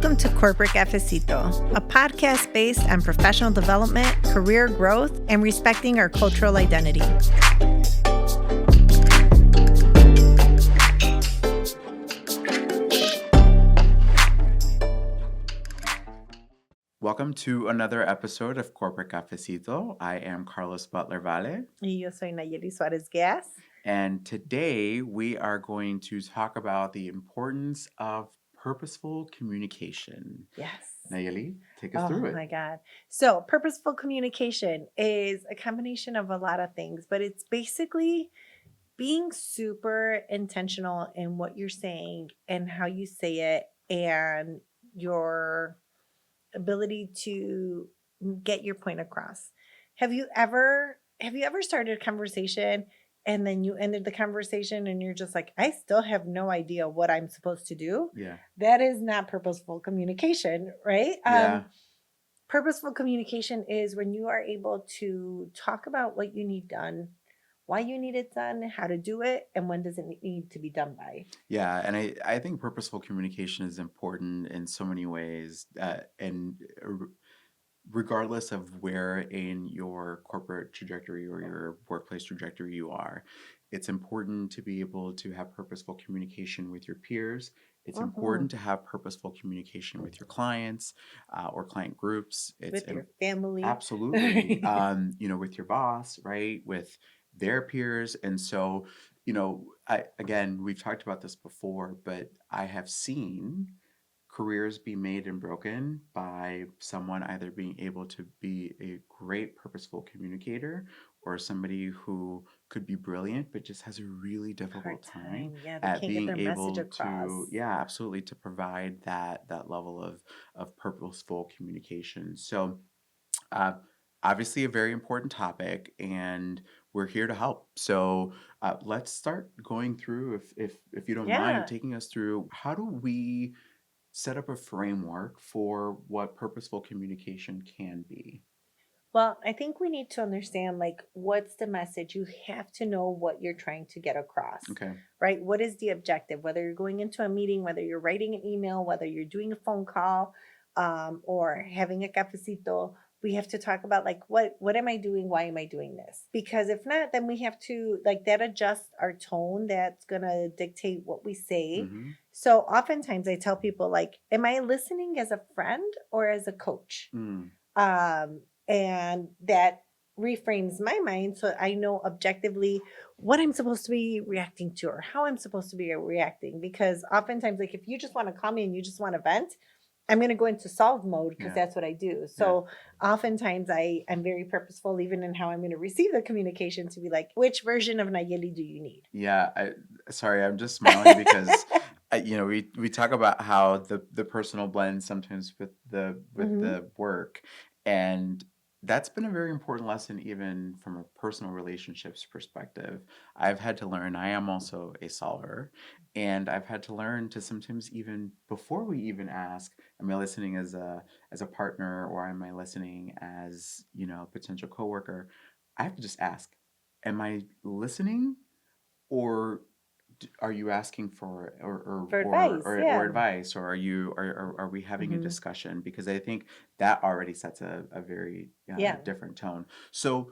Welcome to Corporate Cafecito, a podcast based on professional development, career growth, and respecting our cultural identity. Welcome to another episode of Corporate Cafecito. I am Carlos Butler Vale. Y yo soy Nayeli Suarez Gas. And today we are going to talk about the importance of purposeful communication. Yes. Nayeli, take us through it. Oh my God. So purposeful communication is a combination of a lot of things, but it's basically being super intentional in what you're saying and how you say it and your ability to get your point across. Have you ever started a conversation and then you ended the conversation and you're just like, I still have no idea what I'm supposed to do? Yeah. That is not purposeful communication, right? Yeah. Purposeful communication is when you are able to talk about what you need done, why you need it done, how to do it, and when does it need to be done by. Yeah, and I think purposeful communication is important in so many ways, and regardless of where in your corporate trajectory or your workplace trajectory you are, it's important to be able to have purposeful communication with your peers. It's important to have purposeful communication with your clients or client groups. It's With your family. Absolutely. With your boss, right? With their peers. And so, we've talked about this before, but I have seen careers be made and broken by someone either being able to be a great purposeful communicator or somebody who could be brilliant but just has a really difficult time Yeah, they at can't being get their able message across. absolutely, to provide that level of purposeful communication. So uh, obviously a very important topic, and we're here to help. So let's start going through, if you don't mind, Yeah. taking us through how do we set up a framework for what purposeful communication can be. Well, I think we need to understand what's the message. You have to know what you're trying to get across. Okay. Right? What is the objective? Whether you're going into a meeting, whether you're writing an email, whether you're doing a phone call, or having a cafecito, we have to talk about what am I doing? Why am I doing this? Because if not, then we have to that adjust our tone. That's gonna dictate what we say. Mm-hmm. So oftentimes I tell people am I listening as a friend or as a coach? And that reframes my mind so I know objectively what I'm supposed to be reacting to or how I'm supposed to be reacting. Because oftentimes, if you just want to call me and you just want to vent, I'm going to go into solve mode because that's what I do. So oftentimes I'm very purposeful even in how I'm going to receive the communication to be which version of Nayeli do you need? Yeah. I'm just smiling because we talk about how the personal blends sometimes with the work, and that's been a very important lesson even from a personal relationships perspective. I've had to learn, I am also a solver, and I've had to learn to sometimes, even before we even ask, am I listening as a partner, or am I listening as a potential coworker, I have to just ask, am I listening, or are you asking for advice? Or advice, or are we having a discussion? Because I think that already sets a very different tone. So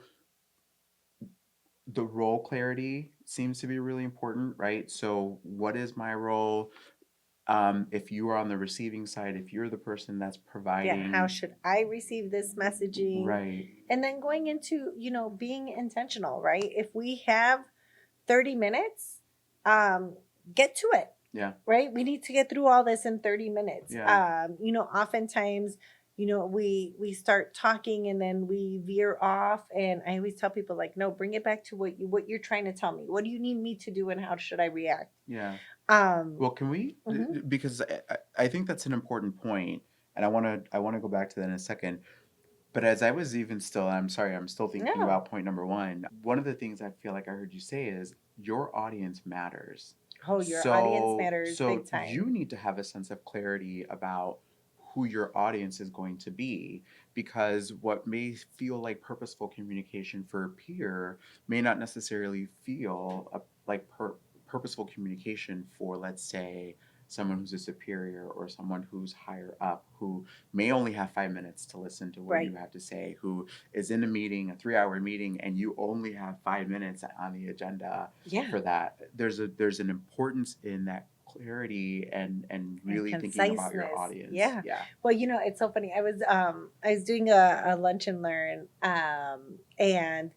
the role clarity seems to be really important, right? So what is my role? If you are on the receiving side, if you're the person that's providing, how should I receive this messaging? Right. And then going into being intentional, right? If we have 30 minutes, get to it. Yeah. Right? We need to get through all this in 30 minutes. Yeah. Oftentimes, we start talking and then we veer off. And I always tell people no, bring it back to what you're trying to tell me. What do you need me to do and how should I react? Yeah. Well, can we? Because I think that's an important point, and I want to go back to that in a second. But as I was I'm still thinking about point number one. One of the things I feel like I heard you say is your audience matters. Oh, your audience matters big time. You need to have a sense of clarity about who your audience is going to be, because what may feel like purposeful communication for a peer may not necessarily feel like purposeful communication for, let's say, someone who's a superior or someone who's higher up who may only have 5 minutes to listen to what Right. you have to say, who is in a meeting, a 3 hour meeting, and you only have 5 minutes on the agenda Yeah. for that. There's an importance in that clarity and And really thinking about your conciseness. audience. Yeah. Yeah. Well, it's so funny. I was doing a lunch and learn, and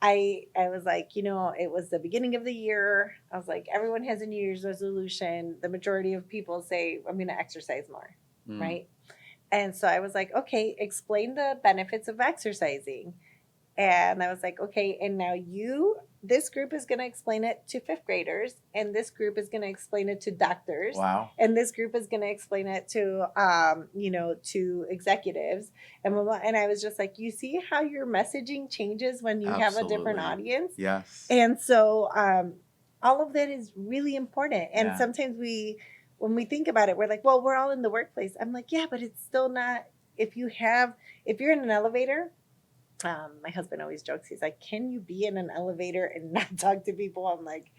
I was like, it was the beginning of the year. I was like, everyone has a New Year's resolution. The majority of people say, I'm going to exercise more, Mm. right? And so I was like, okay, explain the benefits of exercising. And I was like, okay, and now this group is going to explain it to fifth graders, and this group is going to explain it to doctors, Wow. and this group is going to explain it to, to executives. And blah, blah. And I was just like, you see how your messaging changes when you have a different Absolutely. audience? Yes. And so all of that is really important. And Yeah. sometimes when we think about it, we're like, well, we're all in the workplace. I'm like, yeah, but it's still not. If you're in an elevator, my husband always jokes. He's like, "Can you be in an elevator and not talk to people?" I'm like,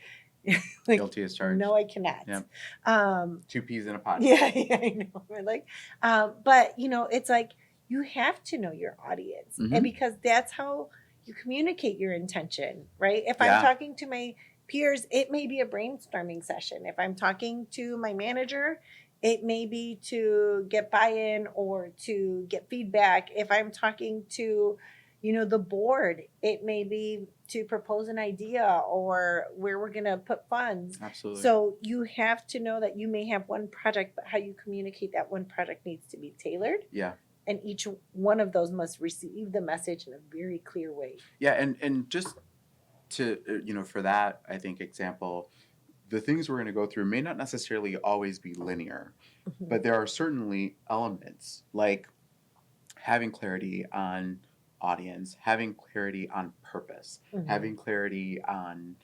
Guilty as charged. no, I cannot. Yep. 2 peas in a pod. Yeah, I know. We're like, but it's like you have to know your audience, and Mhm. because that's how you communicate your intention, right? If Yeah. I'm talking to my peers, it may be a brainstorming session. If I'm talking to my manager, it may be to get buy-in or to get feedback. If I'm talking to the board, it may be to propose an idea or where we're going to put funds. Absolutely. So you have to know that you may have one project, but how you communicate that one project needs to be tailored. Yeah. And each one of those must receive the message in a very clear way. Yeah, and just to for that, I think example, the things we're going to go through may not necessarily always be linear, but there are certainly elements like having clarity on audience, having clarity on purpose, Mhm. having clarity on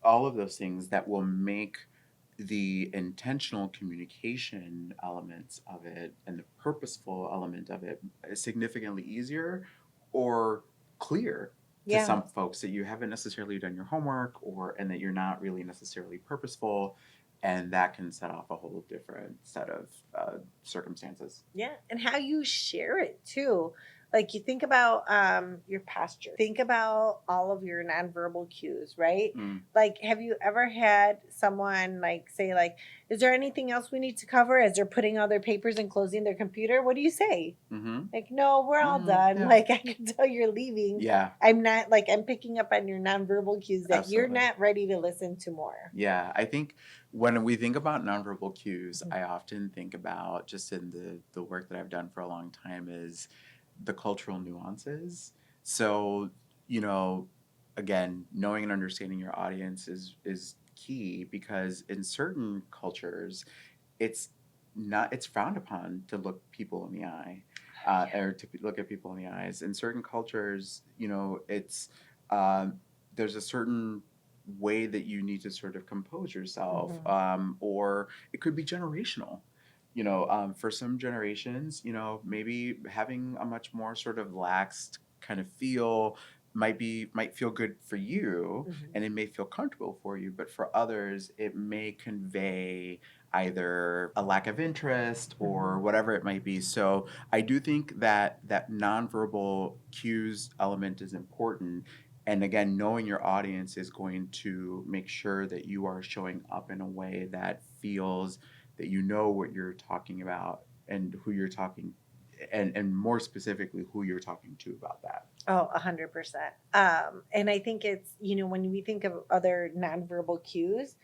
all of those things that will make the intentional communication elements of it and the purposeful element of it significantly easier or clear to Yeah. some folks that you haven't necessarily done your homework and that you're not really necessarily purposeful, and that can set off a whole different set of circumstances. Yeah, and how you share it too. Like you think about your posture. Think about all of your nonverbal cues, right? Mm. Like, have you ever had someone like say, like, "Is there anything else we need to cover?" As they're putting all their papers and closing their computer, what do you say? Mm-hmm. Like, no, we're all done. Yeah. Like, I can tell you're leaving. Yeah. I'm not like I'm picking up on your nonverbal cues that you're Absolutely. not ready to listen to more. Yeah, I think when we think about nonverbal cues, Mhm. I often think about just in the work that I've done for a long time is the cultural nuances. So, again, knowing and understanding your audience is key because in certain cultures, it's frowned upon to look people in the eye, or to look at people in the eyes. In certain cultures, it's there's a certain way that you need to sort of compose yourself, or it could be generational. For some generations, maybe having a much more sort of laxed kind of feel might feel good for you, and it may feel comfortable for you, but for others it may convey either a lack of interest or whatever it might be. So I do think that nonverbal cues element is important. And again, knowing your audience is going to make sure that you are showing up in a way that feels that you know what you're talking about and who you're talking, and more specifically who you're talking to about that. Oh, 100%. And I think it's, when we think of other nonverbal cues,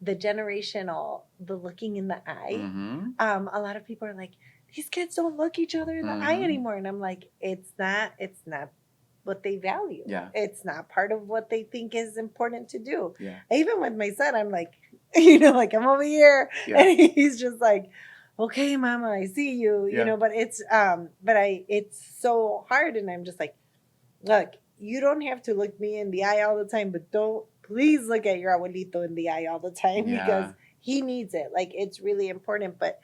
the generational, the looking in the eye, Mm-hmm. a lot of people are like, these kids don't look each other in the eye anymore. And I'm like, it's not what they value. Yeah. It's not part of what they think is important to do. Yeah. Even with my son, I'm like, like I'm over here. Yeah. And he's just like, okay, mama, I see you, Yeah. but it's it's so hard. And I'm just like, look, you don't have to look me in the eye all the time, but don't please look at your abuelito in the eye all the time because he needs it. Like it's really important. But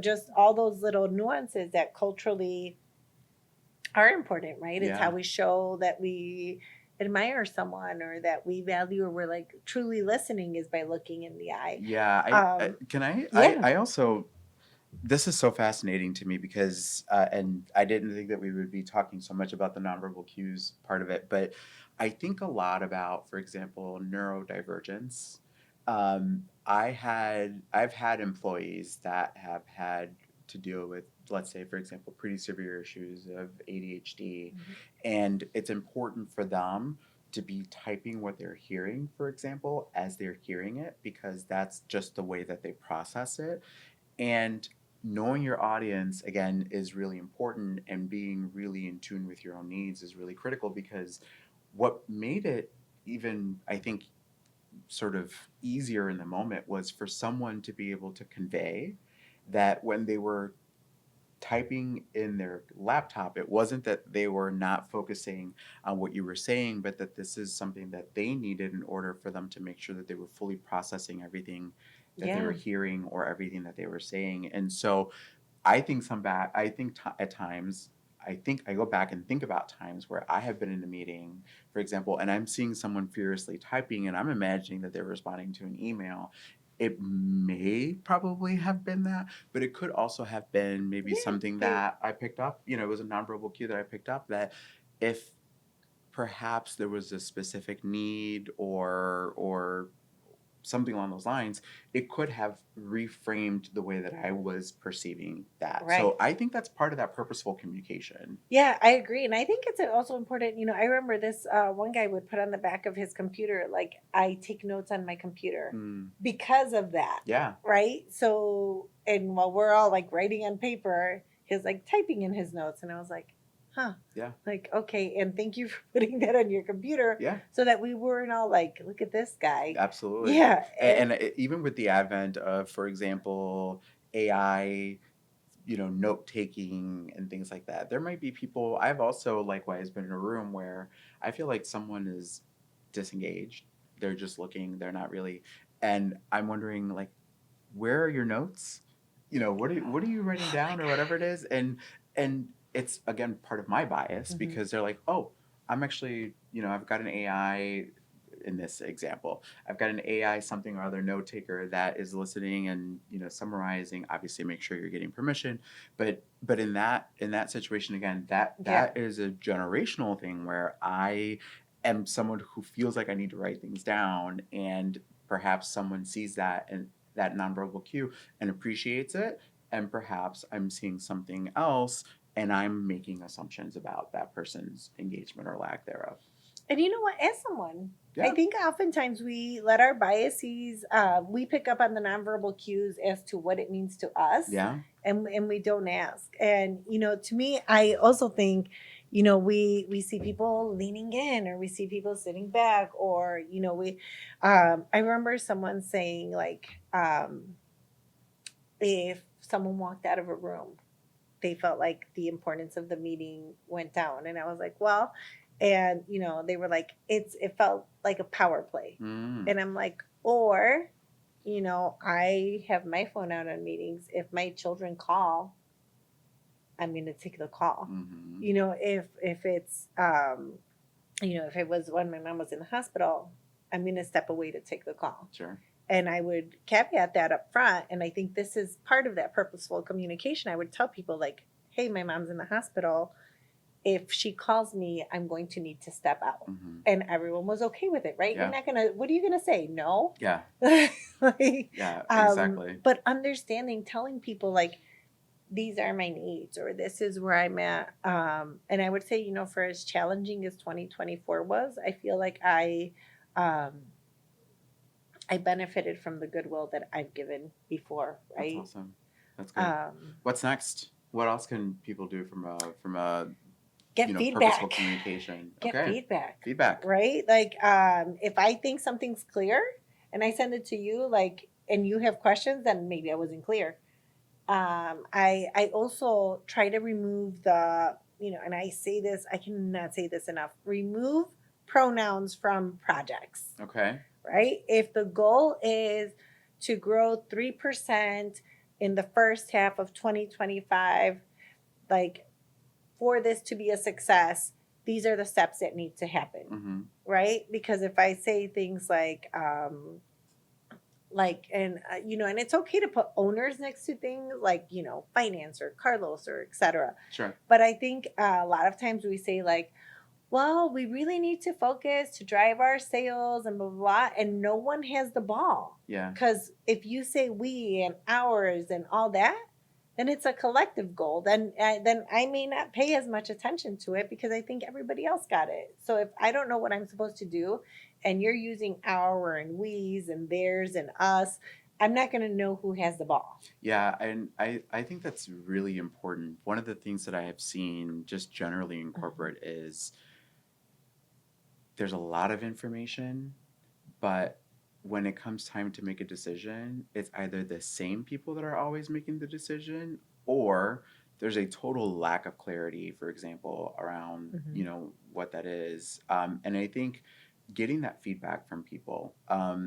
just all those little nuances that culturally are important, right? It's how we show that we admire someone or that we value or we're like truly listening is by looking in the eye. Yeah, I Um, can yeah. I also, this is so fascinating to me because and I didn't think that we would be talking so much about the nonverbal cues part of it, but I think a lot about, for example, neurodivergence. I've had employees that have had to deal with, let's say, for example, pretty severe issues of ADHD, Mhm. and it's important for them to be typing what they're hearing, for example, as they're hearing it, because that's just the way that they process it. And knowing your audience, again, is really important, and being really in tune with your own needs is really critical, because what made it even, I think, sort of easier in the moment was for someone to be able to convey that when they were typing in their laptop, it wasn't that they were not focusing on what you were saying, but that this is something that they needed in order for them to make sure that they were fully processing everything that they were Yeah. hearing or everything that they were saying. And so I think I think at times, I think I go back and think about times where I have been in a meeting, for example, and I'm seeing someone furiously typing and I'm imagining that they're responding to an email. It may probably have been that, but it could also have been maybe Yeah. something They, that I picked up. You know, it was a nonverbal cue that I picked up, that if perhaps there was a specific need or something along those lines, it could have reframed the way that I was perceiving that. right. So I think that's part of that purposeful communication. Yeah, I agree. And I think it's also important. I remember this one guy would put on the back of his computer, like, I take notes on my computer Mm, because of that. yeah, Right. So, and while we're all like writing on paper, he's like typing in his notes. And I was like, huh, yeah, like, okay. And thank you for putting that on your computer yeah, so that we weren't all like, look at this guy. absolutely. Yeah. Even with the advent of, for example, AI, note taking and things like that, there might be people. I've also likewise been in a room where I feel like someone is disengaged. They're just looking, they're not really. And I'm wondering, like, where are your notes? What are you writing Oh my down or whatever it is? And it's again part of my bias, God. because they're like, oh, I'm actually, I've got an AI in this example. I've got an AI something or other note taker that is listening and, summarizing. Obviously, make sure you're getting permission. But in that situation, again, that Yeah. that is a generational thing where I am someone who feels like I need to write things down, and perhaps someone sees that and that nonverbal cue and appreciates it, and perhaps I'm seeing something else and I'm making assumptions about that person's engagement or lack thereof. And you know what? As someone, I Yeah, think oftentimes we let our biases, we pick up on the nonverbal cues as to what it means to us, yeah, and we don't ask. And to me, I also think, we see people leaning in, or we see people sitting back, or we. I remember someone saying like, if someone walked out of a room, they felt like the importance of the meeting went down, and I was like, well, and they were like, it felt like a power play. mm, And I'm like, or I have my phone out on meetings. If my children call, I'm going to take the call. mm-hmm, If it's if it was when my mom was in the hospital, I'm going to step away to take the call. sure, And I would caveat that up front. And I think this is part of that purposeful communication. I would tell people, like, hey, my mom's in the hospital. If she calls me, I'm going to need to step out. mm-hmm, And everyone was okay with it, right? You're yeah, not gonna, what are you gonna say? No. yeah, Like, yeah, exactly, but understanding, telling people like, these are my needs, or this is where I'm at. And I would say, for as challenging as 2024 was, I feel like um, I benefited from the goodwill that I've given before, that's right? awesome, that's good. Um, What's next? What else can people do from a get purposeful feedback. communication? Get Okay, feedback, feedback. right? Like, if I think something's clear and I send it to you, like, and you have questions, then maybe I wasn't clear. I also try to remove the, and I say this, I cannot say this enough, remove pronouns from projects, Okay, right? If the goal is to grow 3% in the first half of 2025, like, for this to be a success, these are the steps that need to happen, Mm-hmm. right? Because if I say things and and it's okay to put owners next to things like finance or Carlos or etc. Sure. But I think a lot of times we say like, well, we really need to focus to drive our sales and blah blah blah, and no one has the ball. Yeah. Because if you say we and ours and all that, then it's a collective goal. Then I may not pay as much attention to it because I think everybody else got it. So if I don't know what I'm supposed to do, and you're using our and we's and theirs and us, I'm not going to know who has the ball. Yeah, and I think that's really important. One of the things that I have seen just generally in corporate is there's a lot of information, but when it comes time to make a decision, it's either the same people that are always making the decision, or there's a total lack of clarity, for example, around what that is. And I think getting that feedback from people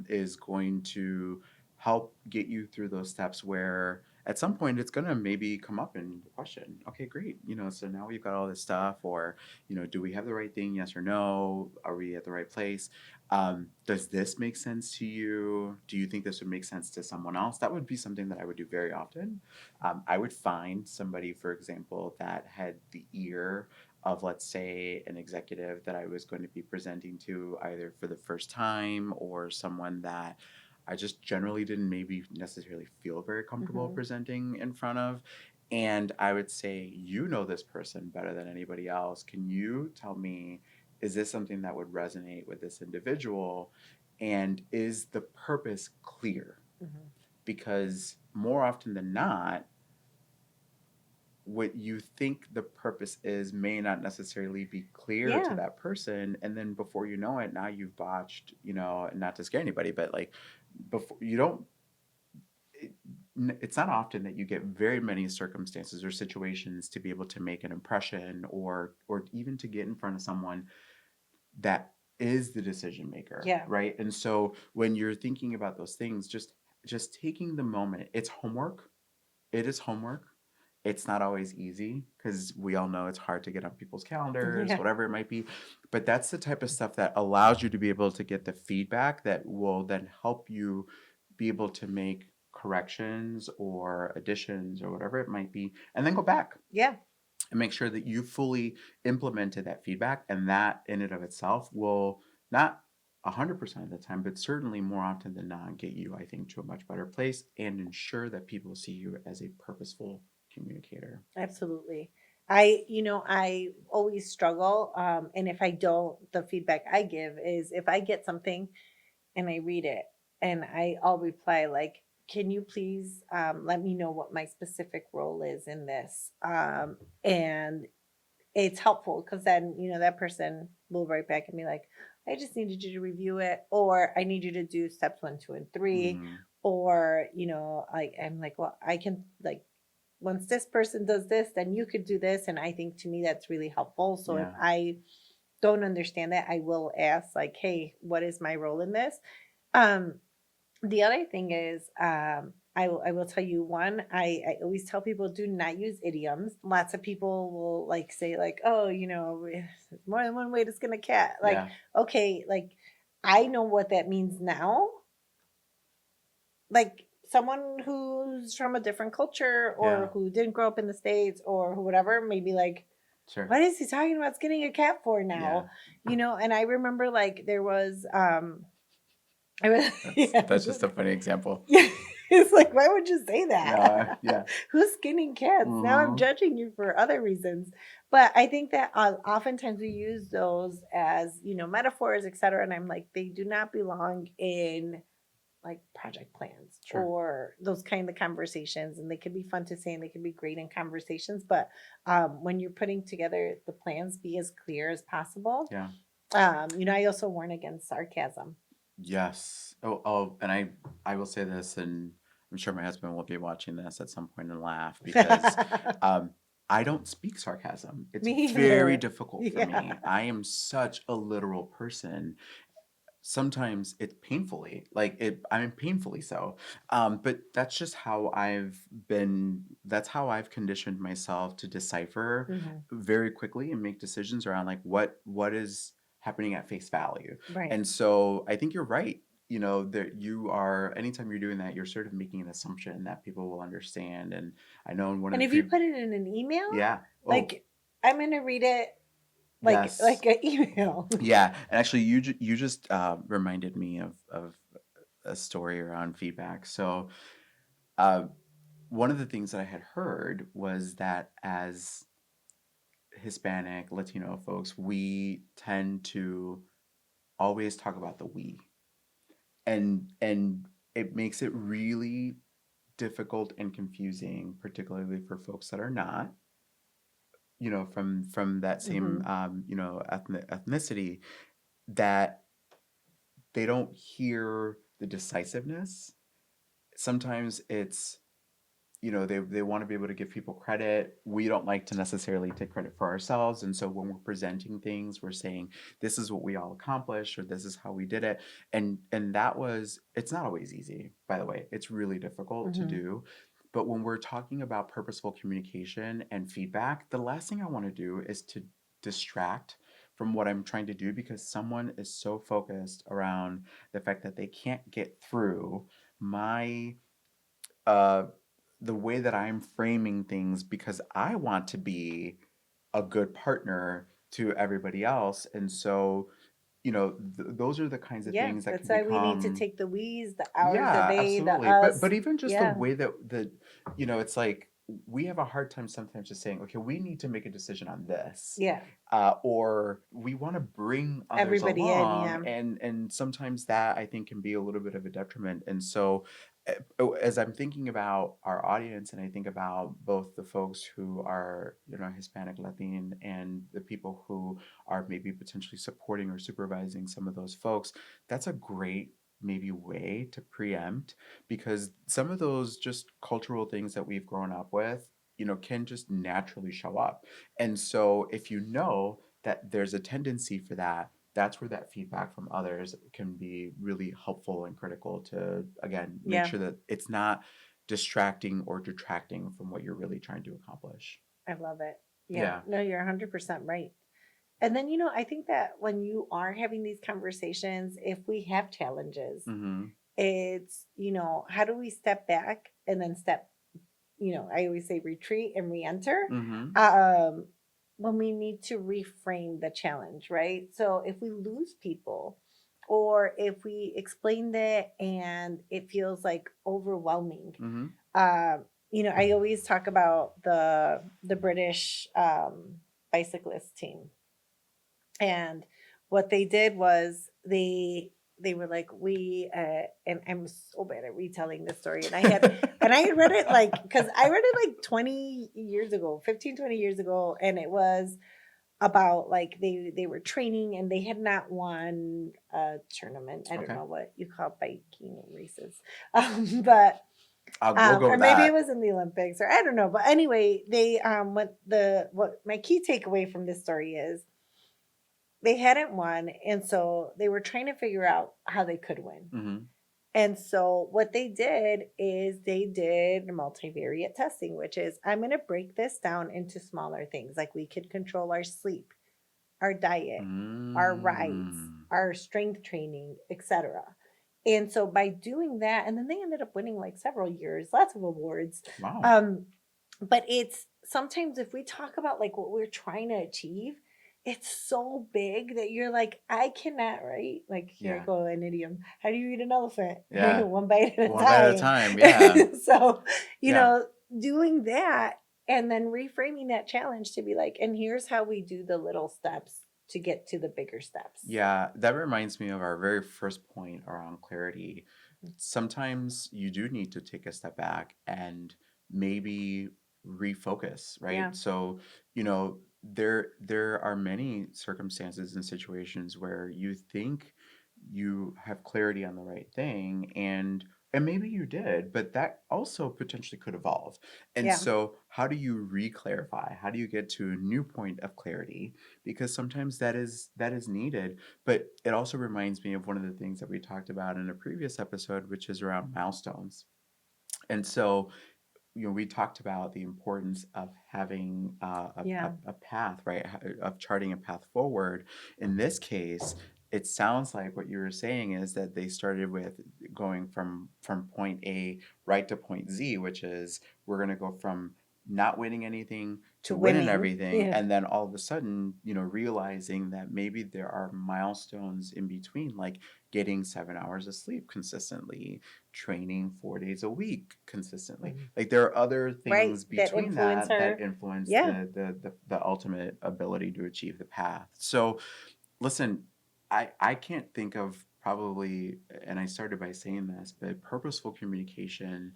is going to help get you through those steps where at some point it's going to maybe come up in question. Okay, great. So now we've got all this stuff, or do we have the right thing? Yes or no? Are we at the right place? Does this make sense to you? Do you think this would make sense to someone else? That would be something that I would do very often. I would find somebody, for example, that had the ear of, let's say, an executive that I was going to be presenting to either for the first time, or someone that I just generally didn't maybe necessarily feel very comfortable presenting in front of. And I would say, this person better than anybody else. Can you tell me, is this something that would resonate with this individual? And is the purpose clear? Because more often than not, what you think the purpose is may not necessarily be clear to that person. And then before you know it, now you've botched, not to scare anybody, but like before you don't, it's not often that you get very many circumstances or situations to be able to make an impression, or even to get in front of someone that is the decision maker. Yeah. Right. And so when you're thinking about those things, just taking the moment, it's homework. It is homework. It's not always easy because we all know it's hard to get on people's calendars, whatever it might be. But that's the type of stuff that allows you to be able to get the feedback that will then help you be able to make corrections or additions or whatever it might be, and then go back. Yeah. And make sure that you fully implemented that feedback. And that in and of itself will not 100% of the time, but certainly more often than not, get you, I think, to a much better place and ensure that people see you as a purposeful communicator. Absolutely. I always struggle. And if I don't, the feedback I give is if I get something and I read it and I'll reply like, can you please let me know what my specific role is in this? And it's helpful because then, that person will write back and be like, I just needed you to review it, or I need you to do steps 1, 2, and 3. Or, I'm like, well, I can like, once this person does this, then you could do this. And I think to me, that's really helpful. So if I don't understand that, I will ask like, hey, what is my role in this? The other thing is, I will tell you one, I always tell people do not use idioms. Lots of people will like say like, oh, there's more than one way to skin a cat. Like, okay, like I know what that means now. Like someone who's from a different culture or who didn't grow up in the States or who whatever, maybe like, sure, what is he talking about skinning a cat for now? And I remember like there was that's just a funny example. It's like, why would you say that? Yeah. Who's skinning cats? Now I'm judging you for other reasons. But I think that oftentimes we use those as, metaphors, etc. And I'm like, they do not belong in like project plans or those kind of conversations. And they could be fun to say and they could be great in conversations. But when you're putting together the plans, be as clear as possible. Yeah. I also warn against sarcasm. Yes. Oh, and I will say this, and I'm sure my husband will be watching this at some point and laugh because I don't speak sarcasm. It's very difficult for me. I am such a literal person. sometimes it's painfully, like I mean, painfully so. But that's just how that's how I've conditioned myself to decipher Mhm. very quickly and make decisions around like what is happening at face value. Right. And so I think you're right. That you are, anytime you're doing that, you're sort of making an assumption that people will understand. And I know in one of And the if you put it in an email, yeah. Oh, like I'm gonna read it like yes. an email. Yeah, and actually, you just reminded me of a story around feedback. So, uh, one of the things that I had heard was that as Hispanic, Latino folks, we tend to always talk about the we, and it makes it really difficult and confusing, particularly for folks that are not, from that same Hmm. ethnicity, that they don't hear the decisiveness. Sometimes it's, they want to be able to give people credit. We don't like to necessarily take credit for ourselves, and so when we're presenting things, we're saying this is what we all accomplished, or this is how we did it. And it's not always easy, by the way. It's really difficult to Hmm. do. But when we're talking about purposeful communication and feedback, the last thing I want to do is to distract from what I'm trying to do, because someone is so focused around the fact that they can't get through my uh the way that I'm framing things, because I want to be a good partner to everybody else. And so, those are the kinds of Yeah, things that that's can why we need to become. take the we's, the ours, the Yeah, they, the absolutely. But us. even just the Yeah. way that it's like we have a hard time sometimes just saying, okay, we need to make a decision on this, Yeah. or we want to bring others Everybody in. along, Yeah. and sometimes that I think can be a little bit of a detriment. And so, as I'm thinking about our audience, and I think about both the folks who are, Hispanic, Latin, and the people who are maybe potentially supporting or supervising some of those folks, that's a great maybe way to preempt, because some of those just cultural things that we've grown up with, can just naturally show up. And so if you know that there's a tendency for that, that's where that feedback from others can be really helpful and critical to, again, make Yeah. sure that it's not distracting or detracting from what you're really trying to accomplish. I love it. Yeah. Yeah. No, you're 100% right. And then, I think that when you are having these conversations, if we have challenges, Mm-hmm. it's, how do we step back and then I always say retreat and re-enter, Mm-hmm. um, when we need to reframe the challenge, right? So if we lose people, or if we explain it and it feels like overwhelming, Mm-hmm. I always talk about the British bicyclist team, and what they did was they were like, we and I'm so bad at retelling this story, and I had read it, like, because I read it like 20 years ago, 15, 20 years ago, and it was about, like, they were training and they had not won a tournament. I don't Okay. know what you call biking races, but We'll go or with maybe it that. was in the Olympics, or I don't know. But anyway, they what my key takeaway from this story is, they hadn't won, and so they were trying to figure out how they could win. Mm-hmm. And so what they did is they did multivariate testing, which is, I'm going to break this down into smaller things, like we could control our sleep, our diet, our rides, Mm. our strength training, etc. And so by doing that, and then they ended up winning like several years, lots of awards. Wow. Um, but it's sometimes, if we talk about like what we're trying to achieve, it's so big that you're like, I cannot, right? Like, here I Yeah. go, an idiom. How do you eat an elephant? Yeah. One bite at a One bite at a time. time. Yeah. So, Yeah. doing that and then reframing that challenge to be like, and here's how we do the little steps to get to the bigger steps. Yeah. That reminds me of our very first point around clarity. Mhm. Sometimes you do need to take a step back and maybe refocus, Yeah. right? So, there are many circumstances and situations where you think you have clarity on the right thing, and And maybe you did, but that also potentially could evolve. And Yeah. so, how do you re-clarify? How do you get to a new point of clarity? Because sometimes that is needed. But it also reminds me of one of the things that we talked about in a previous episode, which is around milestones. And so, we talked about the importance of having Yeah. a path, right? Of charting a path forward. In this case, it sounds like what you were saying is that they started with going from point A right to point Z, which is we're going to go from not winning anything to To winning winning. everything, Yeah. and then all of a sudden, realizing that maybe there are milestones in between, like getting 7 hours of sleep consistently, training 4 days a week consistently. Mhm. Like there are other Right. things That between that influencer. that influence Yeah. the ultimate ability to achieve the path. So listen, I can't think of probably, and I started by saying this, but purposeful communication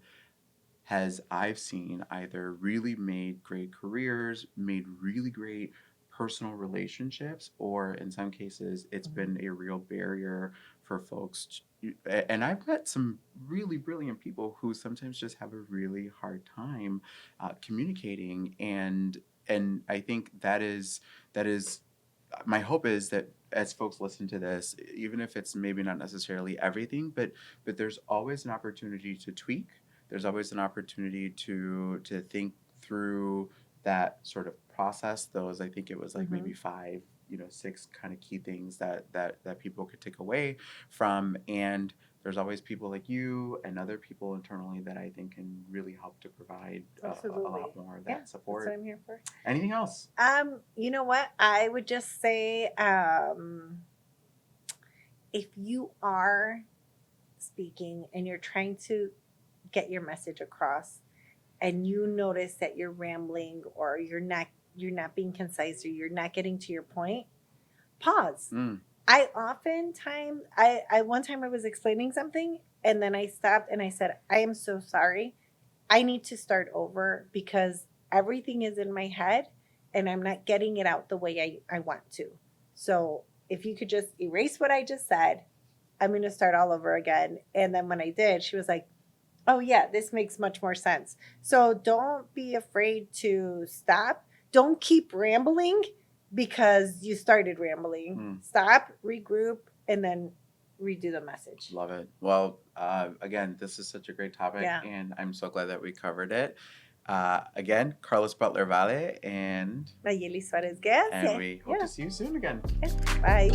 has, I've seen, either really made great careers, made really great personal relationships, or in some cases, it's Mhm. been a real barrier for folks. And I've met some really brilliant people who sometimes just have a really hard time communicating, and I think that is my hope is that as folks listen to this, even if it's maybe not necessarily everything, but there's always an opportunity to tweak. There's always an opportunity to think through that sort of process. Those, I think it was like maybe Mhm. five, six kind of key things that people could take away from. And there's always people like you and other people internally that I think can really help to provide a Absolutely. lot more of Yeah. that That's what support. I'm here for. Anything else? You know what? I would just say, if you are speaking and you're trying to get your message across and you notice that you're rambling or you're not being concise or you're not getting to your point, pause. Mm, I oftentimes I one time I was explaining something and then I stopped and I said, I am so sorry. I need to start over because everything is in my head and I'm not getting it out the way I want to. So if you could just erase what I just said, I'm going to start all over again. And then when I did, she was like, oh, yeah, this makes much more sense. So don't be afraid to stop. Don't keep rambling because you started rambling. mm. Stop, regroup, and then redo the message. Love it. Well, again, this is such a great topic, Yeah. and I'm so glad that we covered it. Again, Carlos Butler Vale, Nayeli Suarez and Guess. we hope Yeah. to see you soon again. Bye.